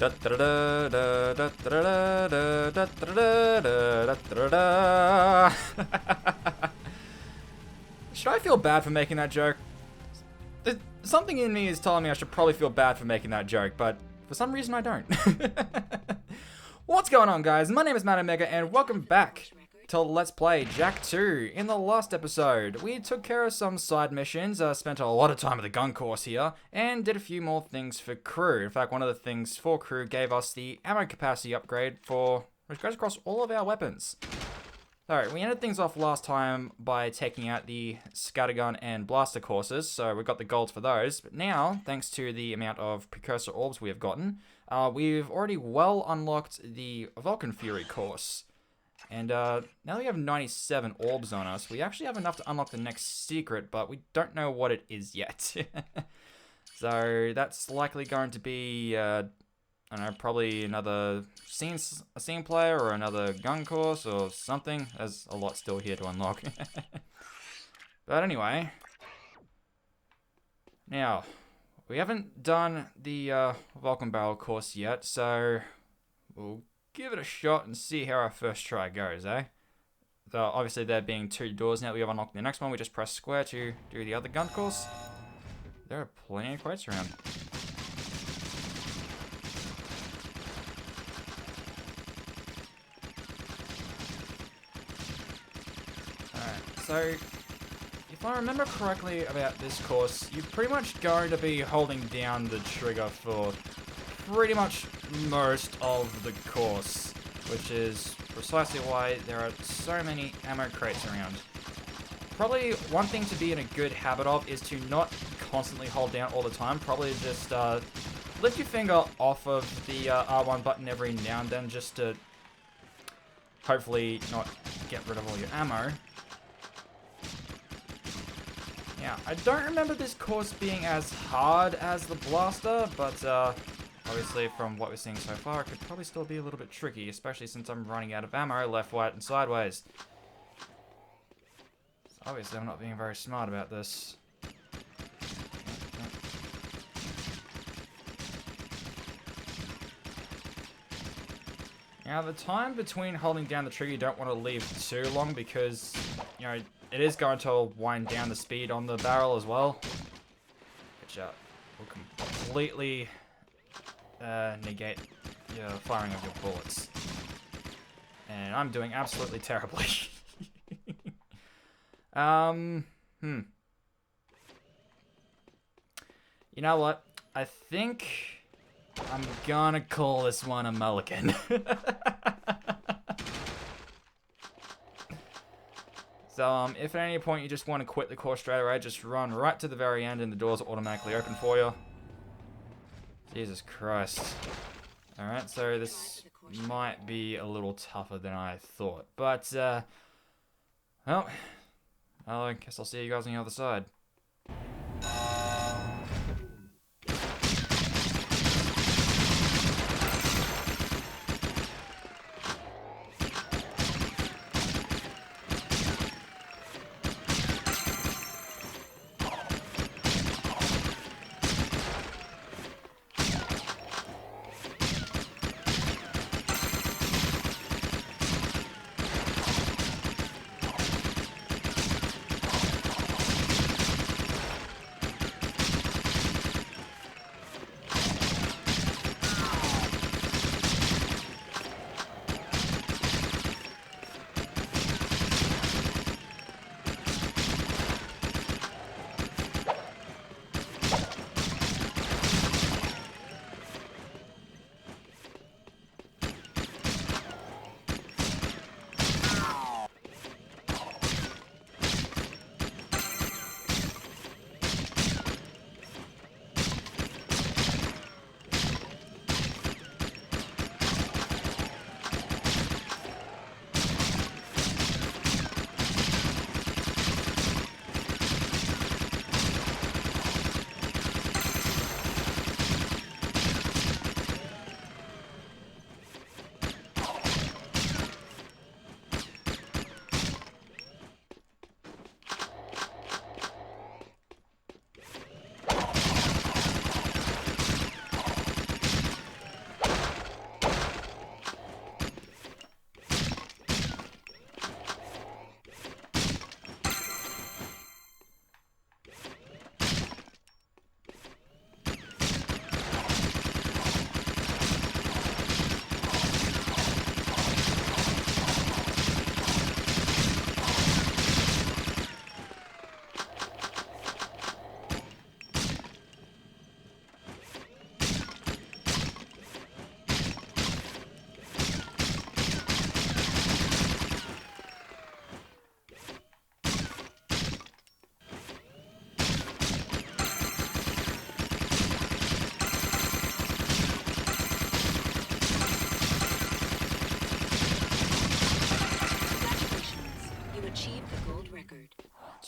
Should I feel bad for making that joke? Something in me is telling me I should probably feel bad for making that joke, but for some reason I don't. What's going on, guys? My name is Matt Omega, and welcome back to Let's Play Jak II. In the last episode, we took care of some side missions, spent a lot of time at the gun course here, and did a few more things for crew. In fact, one of the things for crew gave us the ammo capacity upgrade which goes across all of our weapons. Alright, we ended things off last time by taking out the scattergun and blaster courses, so we got the golds for those. But now, thanks to the amount of precursor orbs we have gotten, we've already well unlocked the Vulcan Fury course. And now that we have 97 orbs on us, we actually have enough to unlock the next secret, but we don't know what it is yet. So that's likely going to be, I don't know, probably another scene player or another gun course or something. There's a lot still here to unlock. But anyway, now we haven't done the Vulcan barrel course yet, so we'll give it a shot and see how our first try goes, eh? So obviously there being two doors now that we have unlocked the next one, we just press square to do the other gun course. There are plenty of quotes around. So, if I remember correctly about this course, you're pretty much going to be holding down the trigger for pretty much most of the course, which is precisely why there are so many ammo crates around. Probably one thing to be in a good habit of is to not constantly hold down all the time. Probably just lift your finger off of the R1 button every now and then just to hopefully not get rid of all your ammo. Now, I don't remember this course being as hard as the blaster, but obviously from what we're seeing so far, it could probably still be a little bit tricky, especially since I'm running out of ammo left, right, and sideways. So obviously I'm not being very smart about this. Now, the time between holding down the trigger, you don't want to leave too long because, you know, it is going to wind down the speed on the barrel as well, which will completely negate your firing of your bullets. And I'm doing absolutely terribly. You know what? I think I'm gonna call this one a mulligan. So, if at any point you just want to quit the course straight away, just run right to the very end and the doors automatically open for you. Jesus Christ. Alright, so this might be a little tougher than I thought. But, well, I guess I'll see you guys on the other side.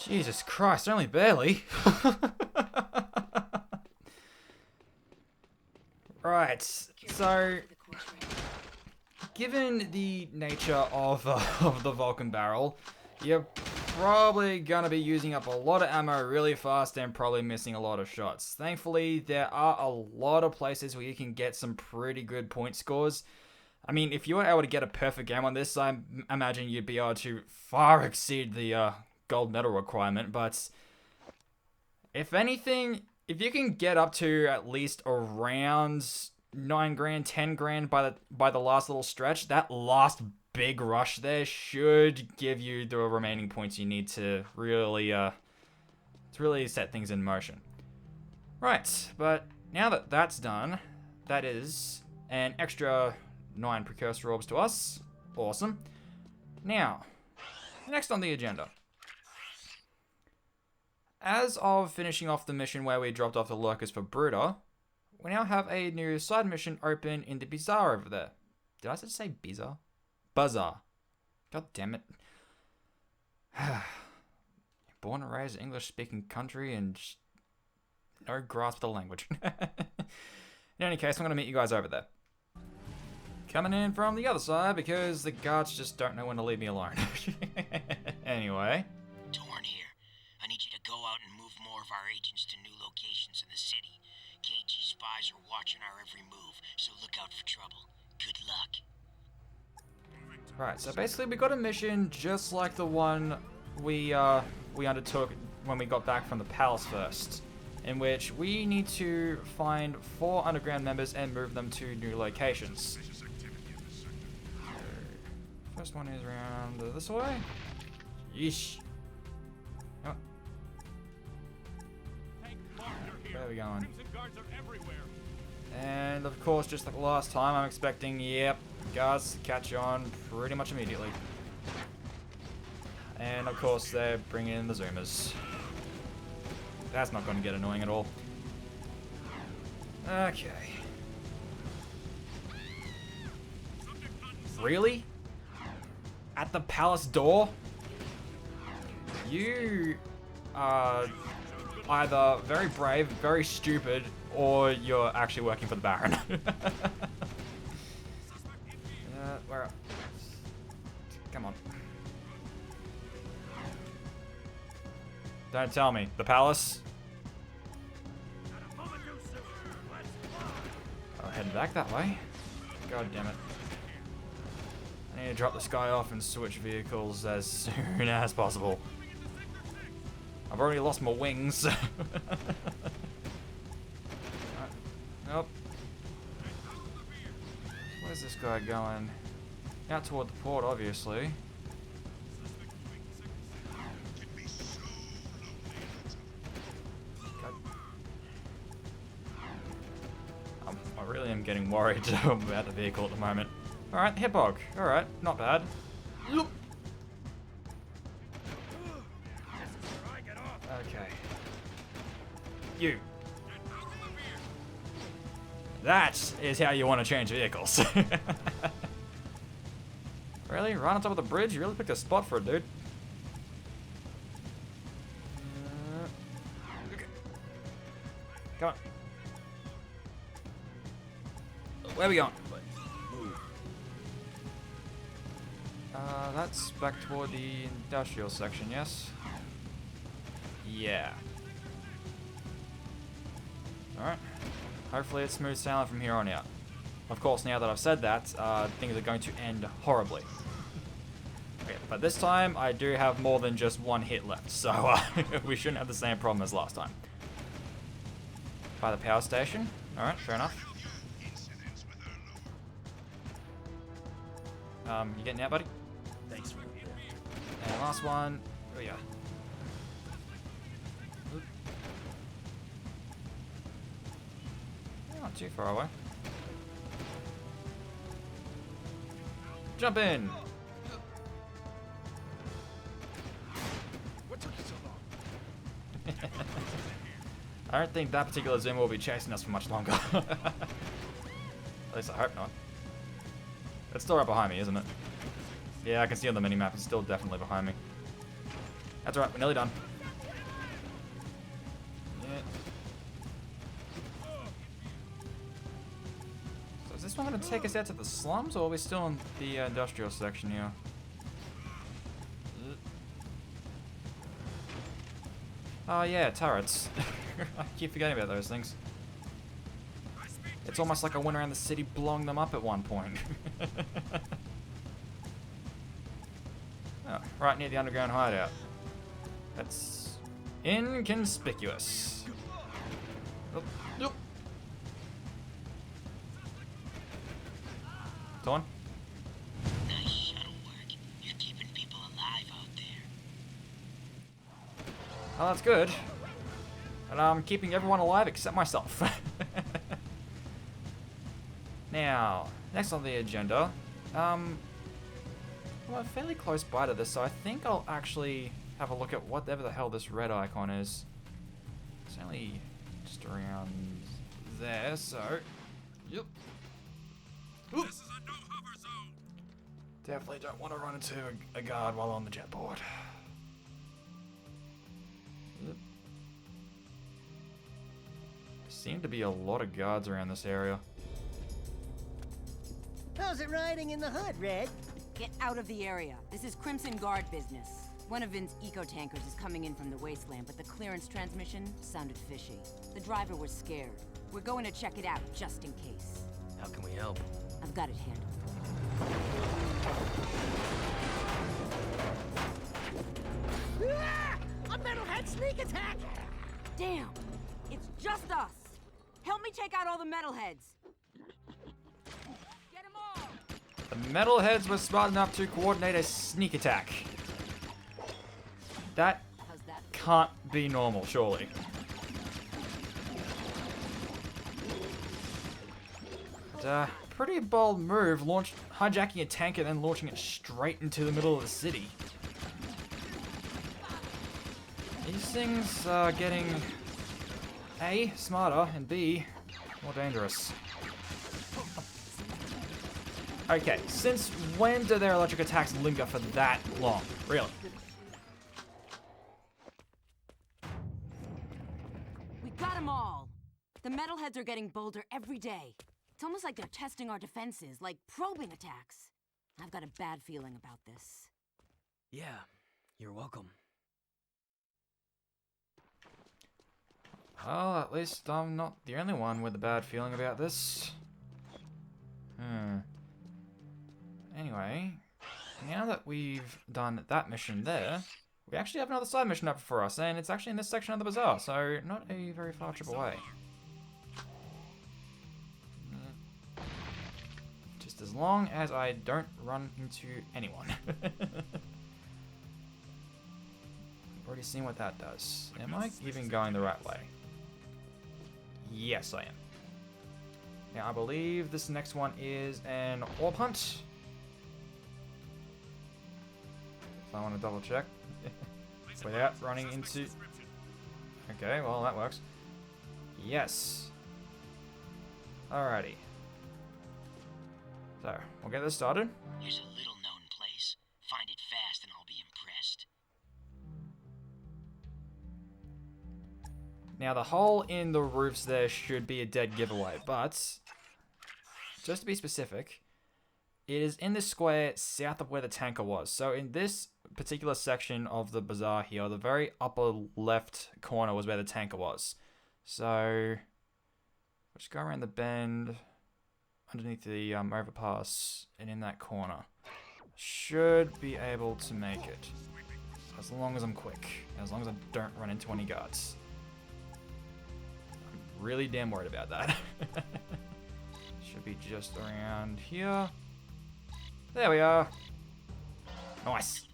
Jesus Christ, only barely. Right, so given the nature of the Vulcan barrel, you're probably gonna be using up a lot of ammo really fast and probably missing a lot of shots. Thankfully, there are a lot of places where you can get some pretty good point scores. I mean, if you were able to get a perfect game on this, I imagine you'd be able to far exceed the gold medal requirement, but if anything, if you can get up to at least around 9 grand, 10 grand by the last little stretch, that last big rush there should give you the remaining points you need to really set things in motion. Right, but now that that's done, that is an extra 9 precursor orbs to us. Awesome. Now, next on the agenda. As of finishing off the mission where we dropped off the lurkers for Brooder, we now have a new side mission open in the Bazaar over there. Did I just say Bazaar? Bazaar. God damn it. Born and raised in an English-speaking country and no grasp of the language. In any case, I'm going to meet you guys over there. Coming in from the other side because the guards just don't know when to leave me alone. Anyway. Torn here. I need you to go out and move more of our agents to new locations in the city. KG spies are watching our every move, so look out for trouble. Good luck. Right, so basically we got a mission just like the one we undertook when we got back from the palace first, in which we need to find 4 underground members and move them to new locations. First one is around this way. Yeesh. Oh. Where are we going? And of course, just like last time, I'm expecting, yep, guards to catch on pretty much immediately. And of course, they're bringing in the Zoomers. That's not going to get annoying at all. Okay. Really? At the palace door? You are either very brave, very stupid, or you're actually working for the Baron. Where? Come on. Don't tell me. The palace? Oh, heading back that way? God damn it. I need to drop this guy off and switch vehicles as soon as possible. I've already lost my wings. Nope. Where's this guy going? Out toward the port, obviously. I really am getting worried about the vehicle at the moment. Alright, Hippog. Alright, not bad. Look. Okay. You. That is how you want to change vehicles. Really? Right on top of the bridge? You really picked a spot for it, dude. Okay. Come on. Where are we going? That's back toward the industrial section, yes? Yeah. Alright. Hopefully it's smooth sailing from here on out. Of course, now that I've said that, things are going to end horribly. Okay, but this time, I do have more than just one hit left, so we shouldn't have the same problem as last time. By the power station? Alright, fair enough. You getting out, buddy? Thanks for And last one. Oh yeah. Not too far away. Jump in. What took you so long? I don't think that particular Zoomer will be chasing us for much longer. At least I hope not. It's still right behind me, isn't it? Yeah, I can see on the minimap. It's still definitely behind me. That's alright, we're nearly done. take us out to the slums, or are we still in the industrial section here? Oh yeah, turrets. I keep forgetting about those things. It's almost like I went around the city blowing them up at one point. Oh, right near the underground hideout. That's inconspicuous. Oh, oh. Dawn? Nice shuttle work. You're keeping people alive out there. Oh, that's good. And I'm keeping everyone alive except myself. Now, next on the agenda, well, I'm fairly close by to this, so I think I'll actually have a look at whatever the hell this red icon is. It's only just around there, so... Yep. Oop. This is a no-hover zone. Definitely don't want to run into a guard while on the jetboard. Yep. Seem to be a lot of guards around this area. How's it riding in the hood, Red? Get out of the area. This is Crimson Guard business. One of Vin's eco-tankers is coming in from the wasteland, but the clearance transmission sounded fishy. The driver was scared. We're going to check it out, just in case. How can we help? I've got it handled. Ah! A metalhead sneak attack! Damn! It's just us! Help me take out all the metalheads! Get them all! The metalheads were smart enough to coordinate a sneak attack. That How's that? can't be normal, surely. But, pretty bold move, hijacking a tank and then launching it straight into the middle of the city. These things are getting A, smarter, and B, more dangerous. Okay, since when do their electric attacks linger for that long? Really? We got them all! The metalheads are getting bolder every day. It's almost like they're testing our defenses, like probing attacks. I've got a bad feeling about this. Yeah, you're welcome. Well, at least I'm not the only one with a bad feeling about this. Anyway, now that we've done that mission there, we actually have another side mission up for us, and it's actually in this section of the bazaar, so not a very far trip away. Just as long as I don't run into anyone. Already seen what that does. Am I even going the right way? Yes, I am. Now, I believe this next one is an orb hunt. If I want to double check. Without running into... Okay, well, that works. Yes. Alrighty. So, we'll get this started. Here's a little-known place. Find it fast and I'll be impressed. Now, the hole in the roofs there should be a dead giveaway, but just to be specific, it is in this square south of where the tanker was. So in this particular section of the bazaar here, the very upper left corner was where the tanker was. So we'll just go around the bend underneath the overpass and in that corner. Should be able to make it. As long as I'm quick. As long as I don't run into any guards. Really damn worried about that. Should be just around here. There we are. Nice.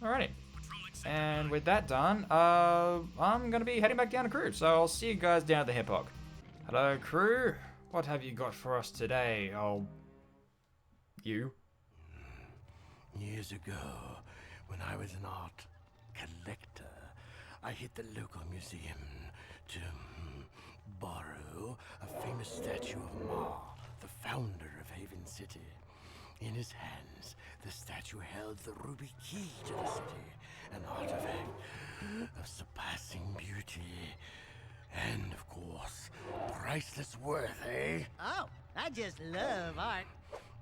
Alrighty. And with that done, I'm gonna be heading back down to crew. So I'll see you guys down at the hip hog. Hello, crew. What have you got for us today? Oh, you? Years ago, when I was an art collector, I hit the local museum to borrow a famous statue of Ma, the founder of Haven City. In his hands, the statue held the ruby key to the city, an artifact of surpassing beauty. And, of course, priceless worth, eh? Oh, I just love art.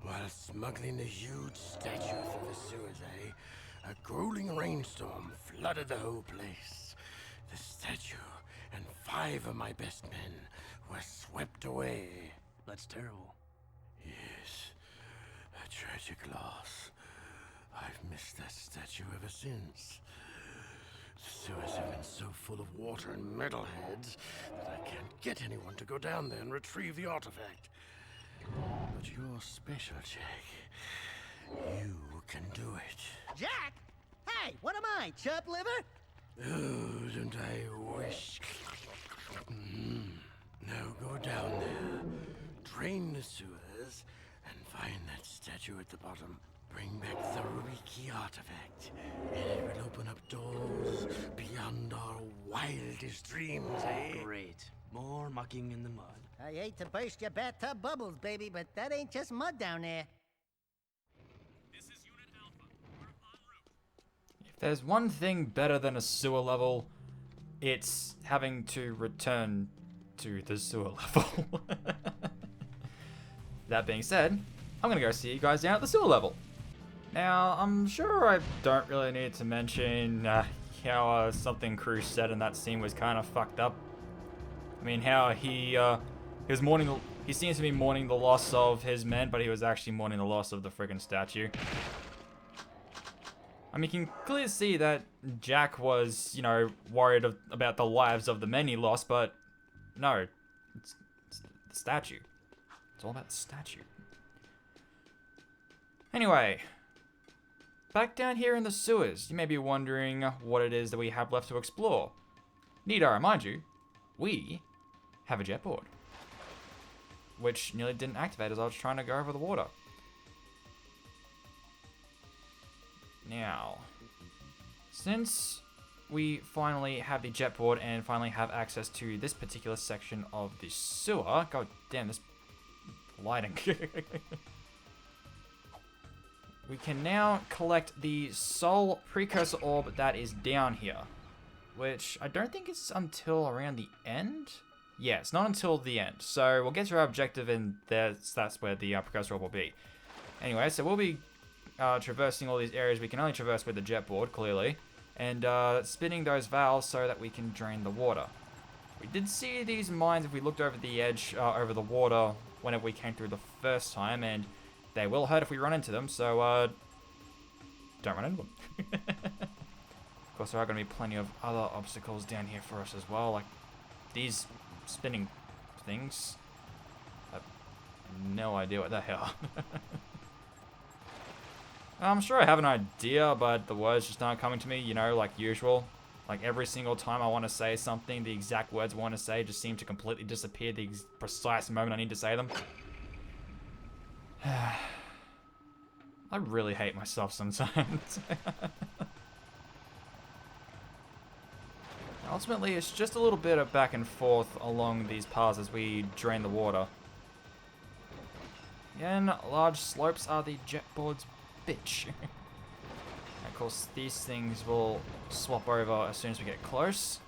While smuggling a huge statue through the sewers, eh? A grueling rainstorm flooded the whole place. The statue and 5 of my best men were swept away. That's terrible. Yes, a tragic loss. I've missed that statue ever since. The sewers have been so full of water and metalheads that I can't get anyone to go down there and retrieve the artifact. But you're special, Jack. You can do it. Jack? Hey, what am I, chub liver? Oh, don't I wish? Now go down there, drain the sewers, and find that statue at the bottom. Bring back the Riki artifact, and it will open up doors beyond our wildest dreams, eh? Great. More mucking in the mud. I hate to burst your bathtub bubbles, baby, but that ain't just mud down there. If there's one thing better than a sewer level, it's having to return to the sewer level. That being said, I'm gonna go see you guys down at the sewer level. Now, I'm sure I don't really need to mention how something Cruz said in that scene was kind of fucked up. I mean, how he was mourning. He seems to be mourning the loss of his men, but he was actually mourning the loss of the friggin' statue. I mean, you can clearly see that Jack was, you know, worried about the lives of the men he lost, but no, it's the statue. It's all about the statue. Anyway, back down here in the sewers, you may be wondering what it is that we have left to explore. Need I remind you, we have a jetboard, which nearly didn't activate as I was trying to go over the water. Now, since we finally have the jetboard and finally have access to this particular section of the sewer, god damn this lighting. We can now collect the soul precursor orb that is down here, which I don't think is until around the end. Yeah, it's not until the end. So we'll get to our objective and that's where the precursor orb will be. Anyway, so we'll be traversing all these areas we can only traverse with the jetboard, clearly, and spinning those valves so that we can drain the water. We did see these mines if we looked over the edge, over the water, whenever we came through the first time, and they will hurt if we run into them, so don't run into them. Of course, there are going to be plenty of other obstacles down here for us as well, like these spinning things. I have no idea what they are. I'm sure I have an idea, but the words just aren't coming to me, you know, like usual. Like every single time I want to say something, the exact words I want to say just seem to completely disappear the precise moment I need to say them. I really hate myself sometimes. Ultimately, it's just a little bit of back and forth along these paths as we drain the water. Again, large slopes are the jetboard's bitch. Of course, these things will swap over as soon as we get close.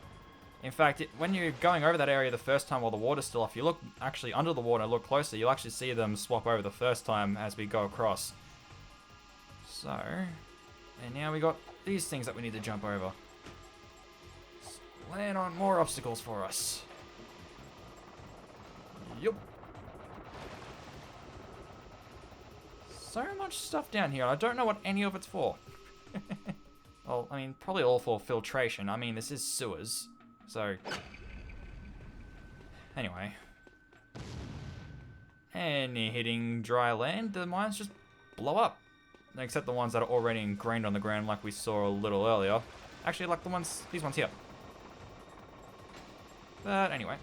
In fact, when you're going over that area the first time while the water's still off, you look actually under the water and look closer, you'll actually see them swap over the first time as we go across. So, and now we got these things that we need to jump over. Land on more obstacles for us. Yup. So much stuff down here. I don't know what any of it's for. Well, I mean, probably all for filtration. I mean, this is sewers. So, anyway. And hitting dry land, the mines just blow up. Except the ones that are already ingrained on the ground like we saw a little earlier. Actually, like these ones here. But anyway.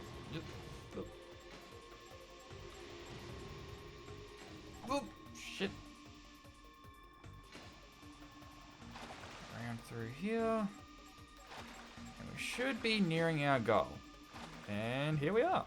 Oh, shit. Around through here. And we should be nearing our goal. And here we are.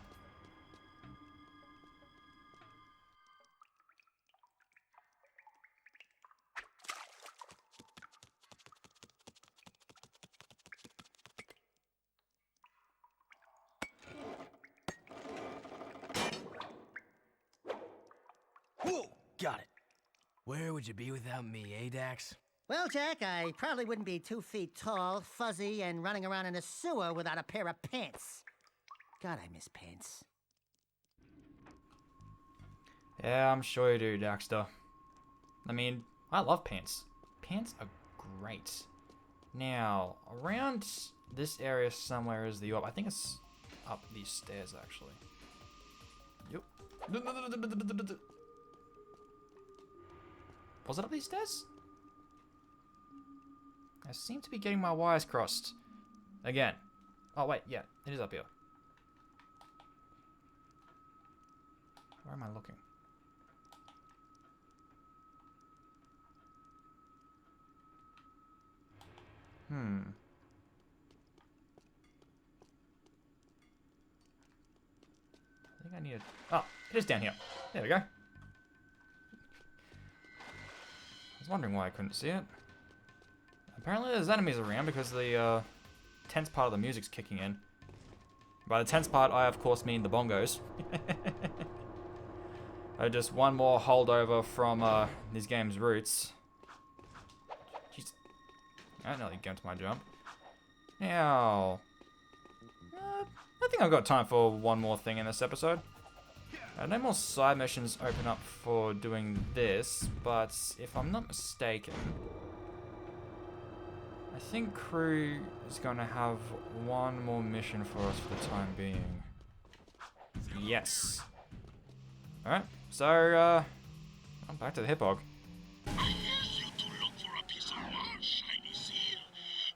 Got it. Where would you be without me, eh, Dax? Well, Jack, I probably wouldn't be 2 feet tall, fuzzy, and running around in a sewer without a pair of pants. God, I miss pants. Yeah, I'm sure you do, Daxter. I mean, I love pants. Pants are great. Now, around this area somewhere is the orb. I think it's up these stairs, actually. Yep. Was it up these stairs? I seem to be getting my wires crossed. Again. Oh, wait, yeah, it is up here. Where am I looking? I think I need a... Oh, it is down here. There we go. I was wondering why I couldn't see it. Apparently there's enemies around because the tense part of the music's kicking in. By the tense part, I of course mean the bongos. Just one more holdover from this game's roots. Jeez. I nearly got to my jump. Now, I think I've got time for one more thing in this episode. No more side missions open up for doing this, but if I'm not mistaken, I think Crew is going to have one more mission for us for the time being. Yes. Alright, so, I'm back to the Hippog. I asked you to look for a piece of Mars shiny seal.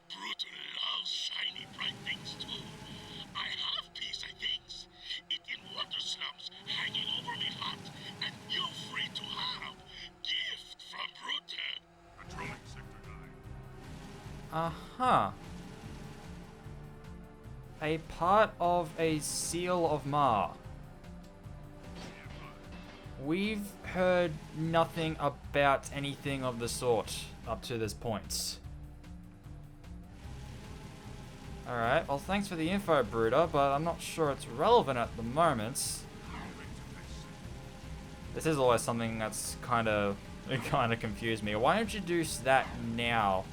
Brutal loves shiny bright things too. I have piece of things. It in water slumps, hanging over me hot, and you free to have. Gift from Brutal. Patrolling sector 9. Uh-huh. A part of a seal of Mar. We've heard nothing about anything of the sort up to this point. Alright, well thanks for the info, Bruder, but I'm not sure it's relevant at the moment. This is always something that's kind of confused me. Why introduce that now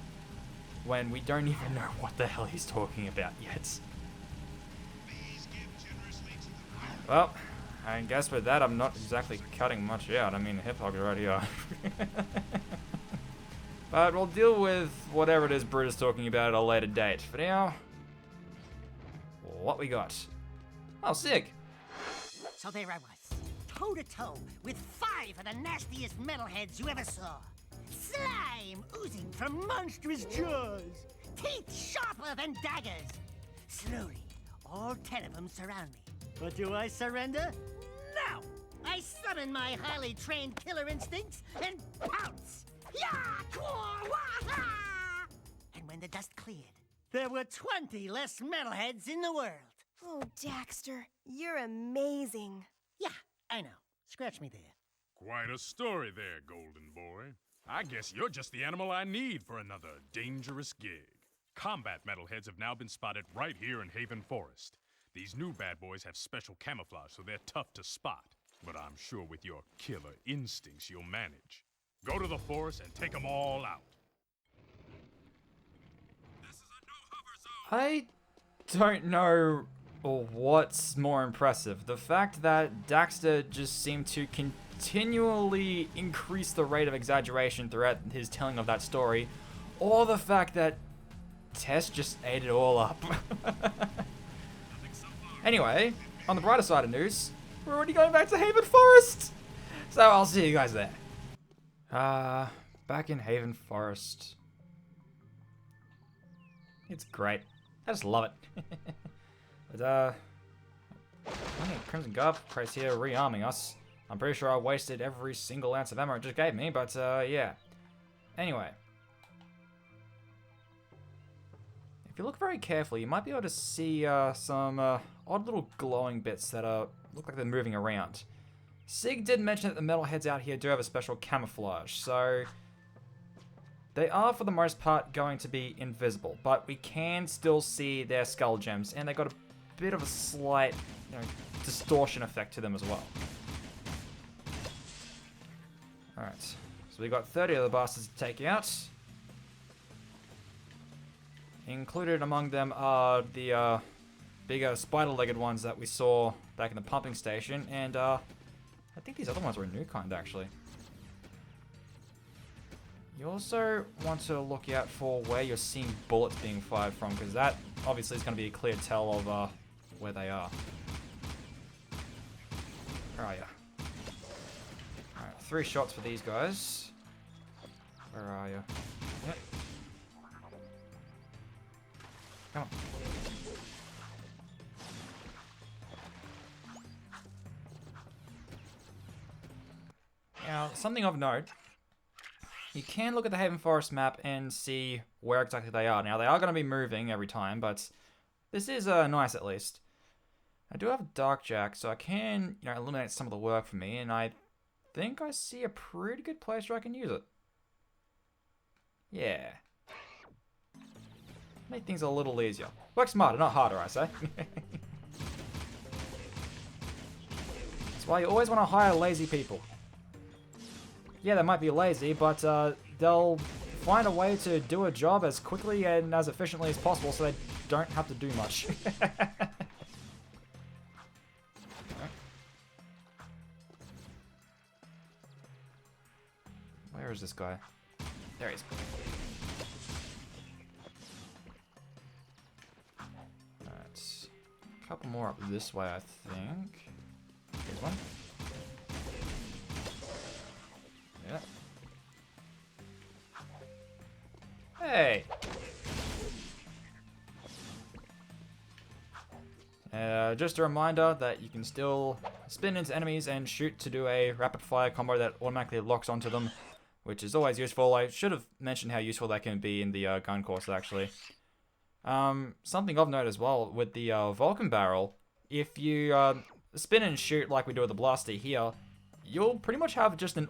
when we don't even know what the hell he's talking about yet? Well, I guess with that, I'm not exactly cutting much out. I mean, the Hippog's right here. But we'll deal with whatever it is Brutus talking about at a later date. For now, what we got? Oh, sick. So there I was, toe-to-toe with 5 of the nastiest metalheads you ever saw. Slime oozing from monstrous jaws, teeth sharper than daggers. Slowly, all 10 of them surround me. But do I surrender? No! I summon my highly trained killer instincts and pounce! And when the dust cleared, there were 20 less metalheads in the world. Oh, Daxter, you're amazing. Yeah, I know. Scratch me there. Quite a story there, Golden Boy. I guess you're just the animal I need for another dangerous gig. Combat metalheads have now been spotted right here in Haven Forest. These new bad boys have special camouflage, so they're tough to spot. But I'm sure with your killer instincts, you'll manage. Go to the forest and take them all out. This is a no-hover zone. I don't know what's more impressive. The fact that Daxter just seemed to continually increase the rate of exaggeration throughout his telling of that story, or the fact that Tess just ate it all up. Anyway, on the brighter side of news, we're already going back to Haven Forest! So I'll see you guys there. Back in Haven Forest. It's great. I just love it. But, Crimson Guard price here rearming us. I'm pretty sure I wasted every single ounce of ammo it just gave me, but, yeah. Anyway. If you look very carefully, you might be able to see some odd little glowing bits that look like they're moving around. Sig did mention that the metalheads out here do have a special camouflage, so they are for the most part going to be invisible, but we can still see their skull gems, and they got a bit of a slight, distortion effect to them as well. Alright, so we got 30 of the bastards to take out. Included among them are the bigger spider-legged ones that we saw back in the pumping station, and I think these other ones were a new kind, actually. You also want to look out for where you're seeing bullets being fired from, because that obviously is going to be a clear tell of where they are. Where are you? Alright, 3 shots for these guys. Where are you? Yep. Come on. Now, something of note. You can look at the Haven Forest map and see where exactly they are. Now, they are going to be moving every time, but this is nice at least. I do have Dark Jack, so I can, eliminate some of the work for me, and I think I see a pretty good place where I can use it. Yeah. Make things a little easier. Work smarter, not harder, I say. That's why you always want to hire lazy people. Yeah, they might be lazy, but they'll find a way to do a job as quickly and as efficiently as possible so they don't have to do much. Where is this guy? There he is. Alright. A couple more up this way, I think. Here's one. Yeah. Hey! Just a reminder that you can still spin into enemies and shoot to do a rapid fire combo that automatically locks onto them, which is always useful. I should have mentioned how useful that can be in the gun course, actually. Something of note as well, with the Vulcan barrel, if you spin and shoot like we do with the blaster here, you'll pretty much have just an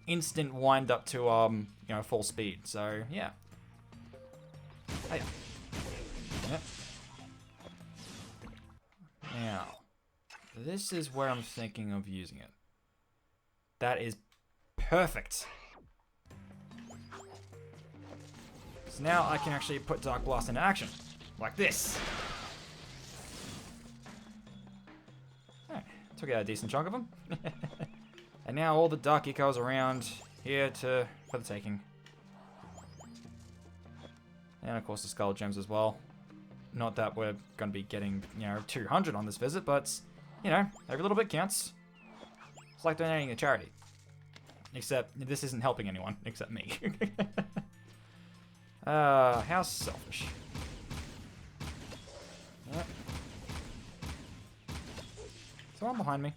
instant wind up to full speed. So yeah. Hey. Yep. Now, this is where I'm thinking of using it. That is perfect. So now I can actually put Dark Blast into action, like this. Alright, took out a decent chunk of them. And now all the Dark Echoes around here for the taking. And of course the Skull Gems as well. Not that we're going to be getting, 200 on this visit, but, every little bit counts. It's like donating a charity. Except this isn't helping anyone, except me. How selfish. Yep. Someone behind me.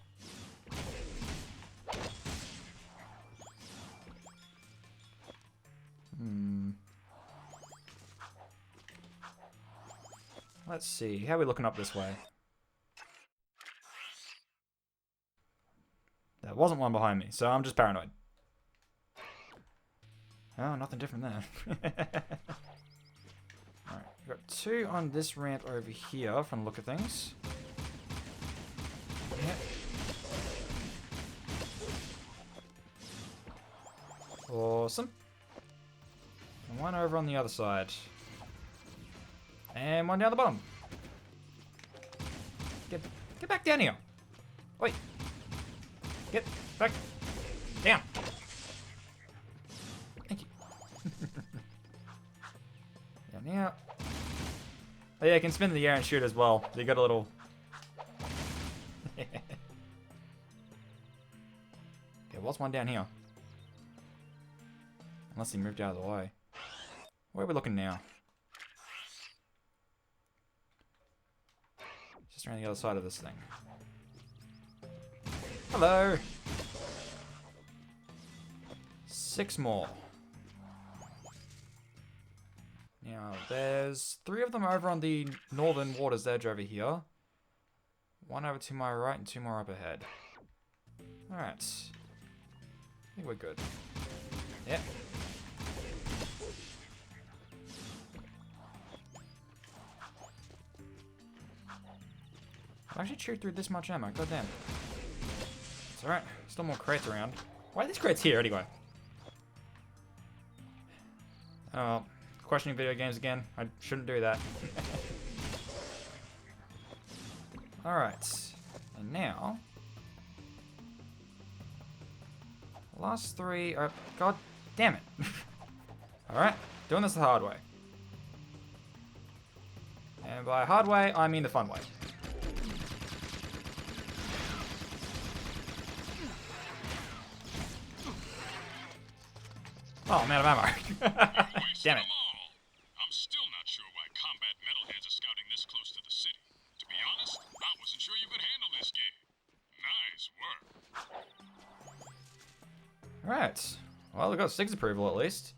Let's see, how are we looking up this way? There wasn't one behind me, so I'm just paranoid. Oh, nothing different there. Alright, we've got 2 on this ramp over here from the look of things. Yep. Awesome. And 1 over on the other side. And 1 down the bottom. Get back down here. Wait. Get back down. Thank you. Down here. Oh yeah, I can spin in the air and shoot as well. So you got a little... Okay, what's 1 down here? Unless he moved out of the way. Where are we looking now? Just around the other side of this thing. Hello! 6 more. Now, there's 3 of them over on the northern water's edge over here. 1 over to my right and 2 more up ahead. Alright. I think we're good. Yep. I actually chewed through this much ammo, god damn. It's alright, still more crates around. Why are these crates here anyway? Oh, questioning video games again. I shouldn't do that. Alright. And now... last three are... God damn it. Alright, doing this the hard way. And by hard way, I mean the fun way. Oh, I'm out of ammo. Damn it. I'm still not sure why combat metalheads are scouting this close to the city. To be honest, I wasn't sure you could handle this gig. Nice work. Alright. Well, we got 6 approval at least.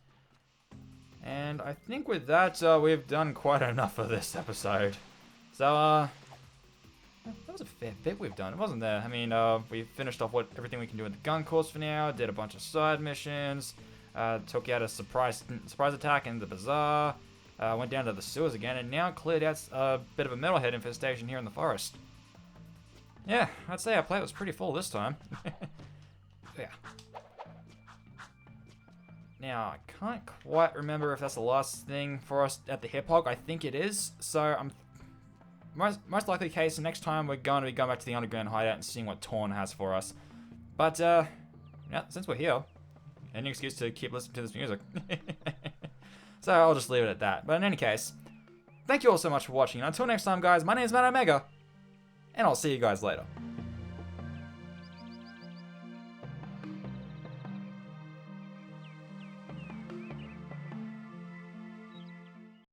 And I think with that, we've done quite enough of this episode. So, that was a fair bit we've done. It wasn't there. I mean, we finished off everything we can do in the gun course for now, did a bunch of side missions, took out a surprise attack in the bazaar, went down to the sewers again, and now cleared out a bit of a metalhead infestation here in the forest. Yeah, I'd say our plate was pretty full this time. Yeah. Now, I can't quite remember if that's the last thing for us at the hip hog. I think it is. So, I'm most likely the case. Next time, we're going to be going back to the underground hideout and seeing what Torn has for us. But, yeah, since we're here, any excuse to keep listening to this music. So, I'll just leave it at that. But in any case, thank you all so much for watching. And until next time, guys, my name is Matt Omega, and I'll see you guys later.